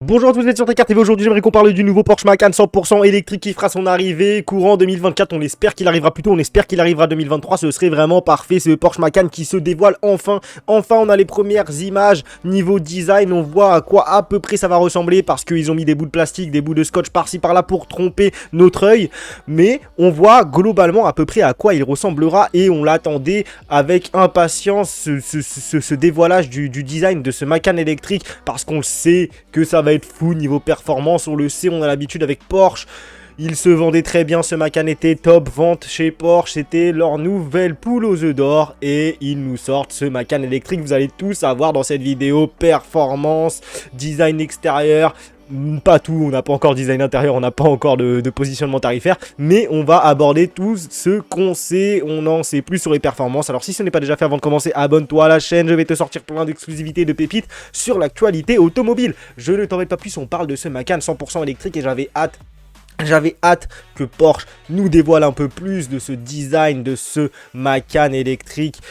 Bonjour à tous, vous êtes sur TechCart TV. Aujourd'hui j'aimerais qu'on parle du nouveau Porsche Macan 100% électrique qui fera son arrivée courant 2024. On espère qu'il arrivera plus tôt, on espère qu'il arrivera 2023. Ce serait vraiment parfait, ce Porsche Macan qui se dévoile enfin. Enfin on a les premières images niveau design, on voit à quoi à peu près ça va ressembler. Parce qu'ils ont mis des bouts de plastique, des bouts de scotch par-ci par-là pour tromper notre œil. Mais on voit globalement à peu près à quoi il ressemblera. Et on l'attendait avec impatience ce dévoilage du design de ce Macan électrique. Parce qu'on sait que ça va être fou niveau performance, on le sait, on a l'habitude avec Porsche. Il se vendait très bien, ce Macan était top vente chez Porsche, c'était leur nouvelle poule aux œufs d'or. Et ils nous sortent ce Macan électrique, vous allez tout savoir dans cette vidéo. Performance, design extérieur, pas tout, on n'a pas encore design intérieur, on n'a pas encore de positionnement tarifaire, mais on va aborder tout ce qu'on sait, on en sait plus sur les performances. Alors si ce n'est pas déjà fait, avant de commencer, abonne-toi à la chaîne, je vais te sortir plein d'exclusivités, de pépites sur l'actualité automobile. Je ne t'embête pas plus, on parle de ce Macan 100% électrique et j'avais hâte que Porsche nous dévoile un peu plus de ce design, de ce Macan électrique.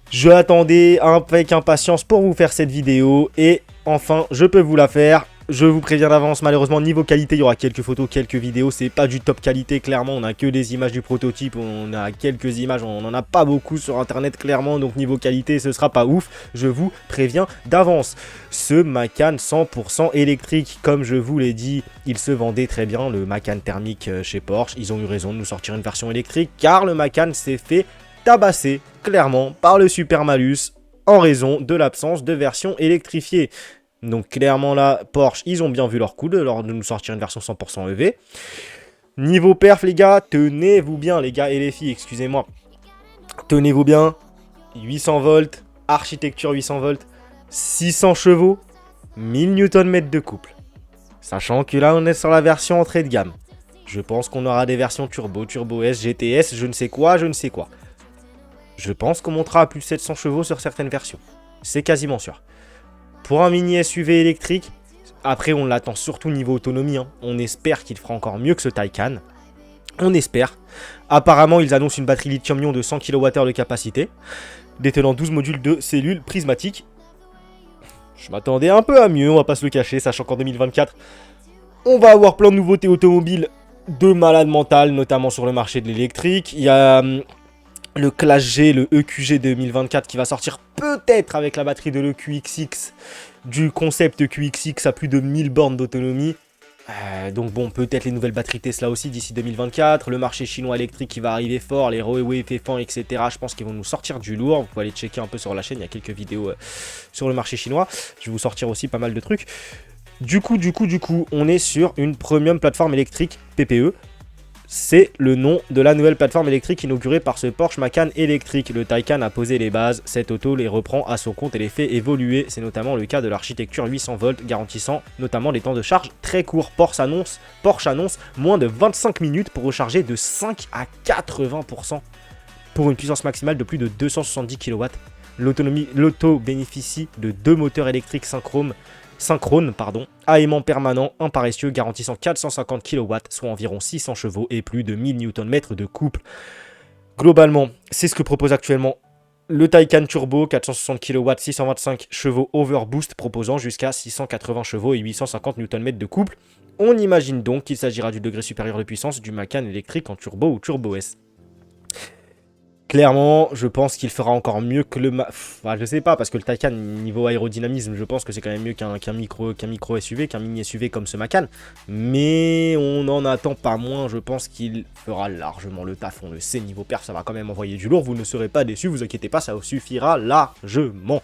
Je l'attendais avec impatience pour vous faire cette vidéo et enfin je peux vous la faire. Je vous préviens d'avance, malheureusement niveau qualité il y aura quelques photos, quelques vidéos, c'est pas du top qualité clairement, on a que des images du prototype, on a quelques images, on n'en a pas beaucoup sur internet clairement, donc niveau qualité ce sera pas ouf, je vous préviens d'avance. Ce Macan 100% électrique, comme je vous l'ai dit, il se vendait très bien, le Macan thermique chez Porsche, ils ont eu raison de nous sortir une version électrique, car le Macan s'est fait tabasser clairement par le super malus en raison de l'absence de version électrifiée. Donc clairement là, Porsche, ils ont bien vu leur coup de nous sortir une version 100% EV. Niveau perf les gars, tenez-vous bien les gars et les filles, excusez-moi. Tenez-vous bien, 800 volts, architecture 800 volts, 600 chevaux, 1000 Nm de couple. Sachant que là on est sur la version entrée de gamme. Je pense qu'on aura des versions turbo, turbo S, GTS, je ne sais quoi, je ne sais quoi. Je pense qu'on montera à plus de 700 chevaux sur certaines versions. C'est quasiment sûr. Pour un mini SUV électrique, après on l'attend surtout niveau autonomie, hein. On espère qu'il fera encore mieux que ce Taycan. On espère. Apparemment ils annoncent une batterie lithium-ion de 100 kWh de capacité, détenant 12 modules de cellules prismatiques. Je m'attendais un peu à mieux, on va pas se le cacher, sachant qu'en 2024, on va avoir plein de nouveautés automobiles de malade mental, notamment sur le marché de l'électrique. Il y a le Clash G, le EQG 2024 qui va sortir peut-être avec la batterie de l'EQXX, du concept EQXX à plus de 1000 bornes d'autonomie. Donc bon, peut-être les nouvelles batteries Tesla aussi d'ici 2024. Le marché chinois électrique qui va arriver fort, les Huawei, Feifan, etc. Je pense qu'ils vont nous sortir du lourd. Vous pouvez aller checker un peu sur la chaîne, il y a quelques vidéos sur le marché chinois. Je vais vous sortir aussi pas mal de trucs. Du coup, on est sur une premium plateforme électrique PPE. C'est le nom de la nouvelle plateforme électrique inaugurée par ce Porsche Macan électrique. Le Taycan a posé les bases, cette auto les reprend à son compte et les fait évoluer. C'est notamment le cas de l'architecture 800 volts garantissant notamment des temps de charge très courts. Porsche annonce moins de 25 minutes pour recharger de 5 à 80% pour une puissance maximale de plus de 270 kW. L'auto bénéficie de 2 moteurs électriques synchrones, à aimant permanent, un paressieux garantissant 450 kW, soit environ 600 chevaux et plus de 1000 Nm de couple. Globalement, c'est ce que propose actuellement le Taycan Turbo, 460 kW, 625 chevaux overboost, proposant jusqu'à 680 chevaux et 850 Nm de couple. On imagine donc qu'il s'agira du degré supérieur de puissance du Macan électrique en turbo ou turbo S. Clairement, je pense qu'il fera encore mieux que le... Enfin, je sais pas, parce que le Taycan, niveau aérodynamisme, je pense que c'est quand même mieux qu'un micro SUV, qu'un mini SUV comme ce Macan. Mais on n'en attend pas moins, je pense qu'il fera largement le taf, on le sait, niveau perf, ça va quand même envoyer du lourd, vous ne serez pas déçus, vous inquiétez pas, ça vous suffira largement,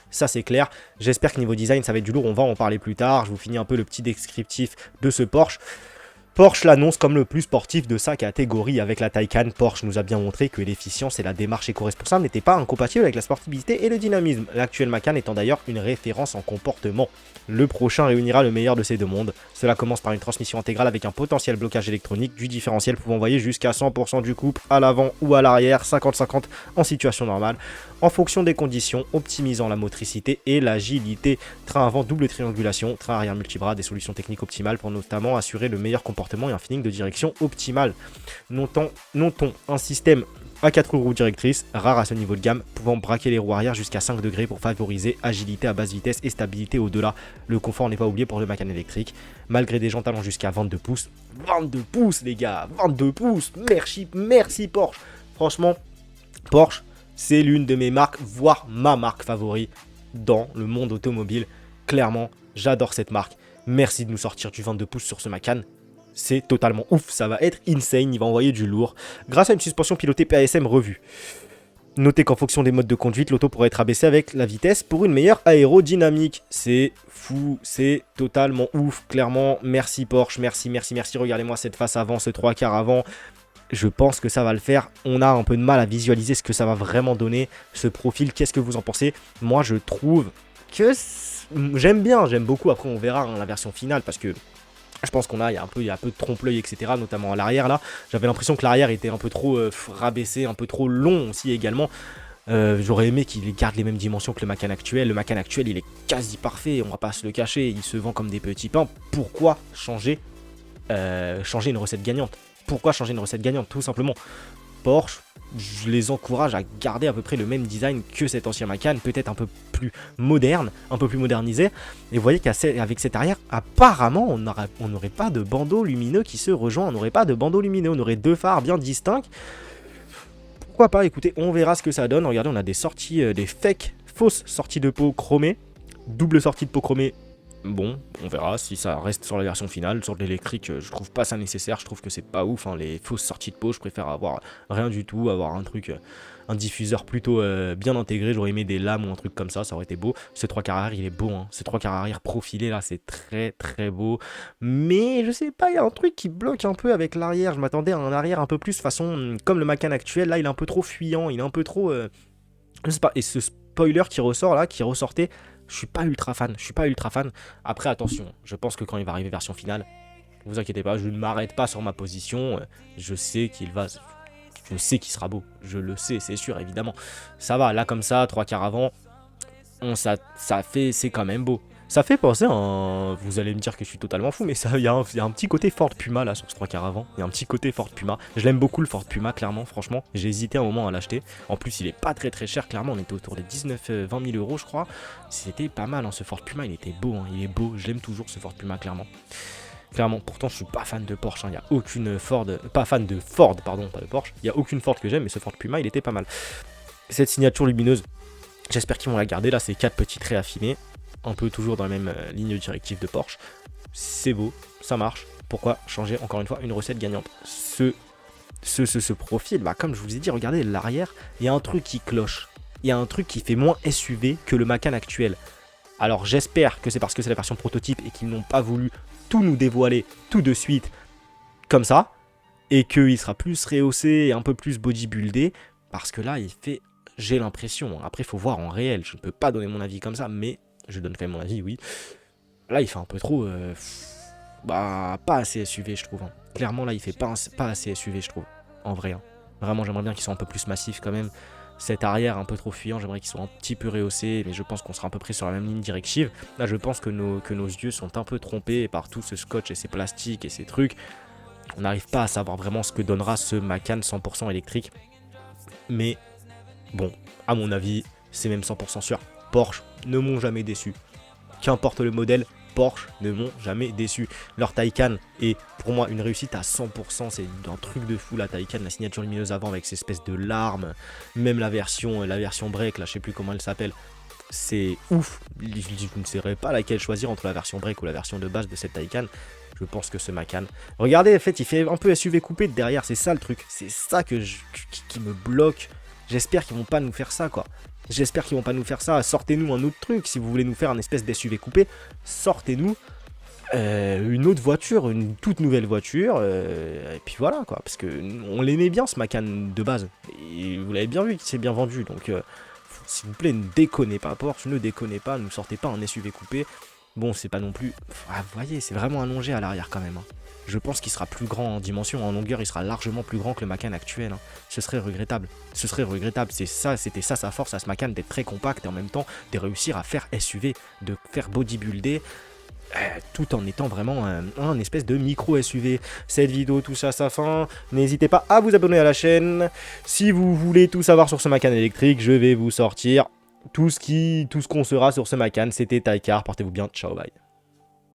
ça c'est clair. J'espère que niveau design, ça va être du lourd, on va en parler plus tard, je vous finis un peu le petit descriptif de ce Porsche. Porsche l'annonce comme le plus sportif de sa catégorie. Avec la Taycan, Porsche nous a bien montré que l'efficience et la démarche éco-responsable n'étaient pas incompatibles avec la sportivité et le dynamisme. L'actuel Macan étant d'ailleurs une référence en comportement. Le prochain réunira le meilleur de ces deux mondes. Cela commence par une transmission intégrale avec un potentiel blocage électronique, du différentiel pouvant envoyer jusqu'à 100% du couple à l'avant ou à l'arrière, 50-50 en situation normale, en fonction des conditions, optimisant la motricité et l'agilité. Train avant double triangulation, train arrière multibras, des solutions techniques optimales pour notamment assurer le meilleur comportement et un feeling de direction optimal. Notons un système à 4 roues directrices, rare à ce niveau de gamme, pouvant braquer les roues arrière jusqu'à 5 degrés pour favoriser agilité à basse vitesse et stabilité au-delà. Le confort n'est pas oublié pour le Macan électrique, malgré des jantes allant jusqu'à 22 pouces. 22 pouces les gars, 22 pouces, merci Porsche. Franchement, Porsche, c'est l'une de mes marques, voire ma marque favorite dans le monde automobile. Clairement, j'adore cette marque. Merci de nous sortir du 22 pouces sur ce Macan. C'est totalement ouf, ça va être insane, il va envoyer du lourd. Grâce à une suspension pilotée PASM revue. Notez qu'en fonction des modes de conduite, l'auto pourrait être abaissée avec la vitesse pour une meilleure aérodynamique. C'est fou, c'est totalement ouf, clairement. Merci Porsche, merci. Regardez-moi cette face avant, ce 3/4 avant. Je pense que ça va le faire. On a un peu de mal à visualiser ce que ça va vraiment donner, ce profil. Qu'est-ce que vous en pensez? Moi, je trouve que j'aime bien, j'aime beaucoup. Après, on verra la version finale parce que je pense il y a un peu de trompe-l'œil, etc. Notamment à l'arrière là. J'avais l'impression que l'arrière était un peu trop rabaissé, un peu trop long aussi également. J'aurais aimé qu'il garde les mêmes dimensions que le Macan actuel. Le Macan actuel, il est quasi parfait, on va pas se le cacher. Il se vend comme des petits pains. Pourquoi changer une recette gagnante? Pourquoi changer une recette gagnante? Tout simplement. Porsche, je les encourage à garder à peu près le même design que cet ancien Macan, peut-être un peu plus moderne, un peu plus modernisé. Et vous voyez qu'avec cette arrière, apparemment, on n'aurait pas de bandeau lumineux qui se rejoint, on n'aurait pas de bandeau lumineux, on aurait deux phares bien distincts. Pourquoi pas? Écoutez, on verra ce que ça donne. Regardez, on a des sorties, des fausses sorties de peau chromées, double sortie de peau chromée. Bon, on verra si ça reste sur la version finale. Sur l'électrique, je trouve pas ça nécessaire. Je trouve que c'est pas ouf, hein, les fausses sorties de peau. Je préfère avoir rien du tout, avoir un truc, un diffuseur plutôt bien intégré. J'aurais aimé des lames ou un truc comme ça aurait été beau. Ce 3/4 arrière, il est beau, hein. Ce 3/4 arrière profilé là, c'est très beau. Mais je sais pas, il y a un truc qui bloque un peu avec l'arrière. Je m'attendais à un arrière un peu plus façon comme le Macan actuel. Là, il est un peu trop fuyant, il est un peu trop, je sais pas. Et ce spoiler qui ressort là, qui ressortait. Je suis pas ultra fan. Après, attention, je pense que quand il va arriver version finale, ne vous inquiétez pas, je ne m'arrête pas sur ma position. Je sais qu'il sera beau. Je le sais, c'est sûr, évidemment. Ça va, là comme ça, 3/4 avant, c'est quand même beau. Ça fait penser à un... Vous allez me dire que je suis totalement fou, mais il y a un petit côté Ford Puma là sur ce 3/4 avant. Il y a un petit côté Ford Puma. Je l'aime beaucoup le Ford Puma, clairement, franchement. J'ai hésité un moment à l'acheter. En plus, il est pas très cher, clairement. On était autour des 19-20 000 euros, je crois. C'était pas mal, hein, ce Ford Puma. Il était beau, hein, il est beau. Je l'aime toujours, ce Ford Puma, clairement. Clairement, pourtant, je suis pas fan de Porsche. Il n'y a aucune Ford. Pas fan de Ford, pardon, pas de Porsche. Il n'y a aucune Ford que j'aime, mais ce Ford Puma, il était pas mal. Cette signature lumineuse, j'espère qu'ils vont la garder. Là, c'est 4 petits traits affinés. Un peu toujours dans la même ligne directive de Porsche. C'est beau, ça marche. Pourquoi changer encore une fois une recette gagnante? Ce profil, bah, comme je vous ai dit, regardez l'arrière, il y a un truc qui cloche. Il y a un truc qui fait moins SUV que le Macan actuel. Alors j'espère que c'est parce que c'est la version prototype et qu'ils n'ont pas voulu tout nous dévoiler tout de suite comme ça. Et qu'il sera plus rehaussé et un peu plus bodybuildé. Parce que là, il fait, j'ai l'impression, après il faut voir en réel, je ne peux pas donner mon avis comme ça, mais... Je donne quand même mon avis, oui. Là, il fait un peu trop... pas assez SUV, je trouve. Hein. Clairement, là, il fait pas assez SUV, je trouve. En vrai. Hein. Vraiment, j'aimerais bien qu'ils soient un peu plus massifs quand même. Cet arrière un peu trop fuyant, j'aimerais qu'ils soient un petit peu rehaussés. Mais je pense qu'on sera à peu près sur la même ligne directive. Là, je pense que nos yeux sont un peu trompés par tout ce scotch et ces plastiques et ces trucs. On n'arrive pas à savoir vraiment ce que donnera ce Macan 100% électrique. Mais, bon, à mon avis, c'est même 100% sûr. Porsche ne m'ont jamais déçu. Qu'importe le modèle, Porsche ne m'ont jamais déçu. Leur Taycan est pour moi une réussite à 100%. C'est un truc de fou la Taycan, la signature lumineuse avant avec ces espèces de larmes. Même la version break, là je sais plus comment elle s'appelle. C'est ouf. Je ne saurais pas laquelle choisir entre la version break ou la version de base de cette Taycan. Je pense que ce Macan. Regardez, en fait, il fait un peu SUV coupé de derrière. C'est ça le truc. C'est ça qui me bloque. J'espère qu'ils vont pas nous faire ça, quoi. J'espère qu'ils vont pas nous faire ça. Sortez-nous un autre truc. Si vous voulez nous faire un espèce d'SUV coupé, sortez-nous une autre voiture, une toute nouvelle voiture. Et puis voilà, quoi. Parce que on l'aimait bien, ce Macan de base. Et vous l'avez bien vu qu'il s'est bien vendu. Donc, s'il vous plaît, ne déconnez pas, Porsche. Ne déconnez pas. Ne sortez pas un SUV coupé. Bon, c'est pas non plus... Ah, vous voyez, c'est vraiment allongé à l'arrière quand même. Hein. Je pense qu'il sera plus grand en dimension, en longueur, il sera largement plus grand que le Macan actuel. Hein. Ce serait regrettable. Ce serait regrettable. C'était ça sa force à ce Macan, d'être très compact et en même temps de réussir à faire SUV, de faire bodybuilder. tout en étant vraiment un espèce de micro SUV. Cette vidéo touche à sa fin, n'hésitez pas à vous abonner à la chaîne. Si vous voulez tout savoir sur ce Macan électrique, je vais vous sortir tout ce qu'on sera sur ce Macan. C'était Taikar, portez-vous bien, ciao, bye.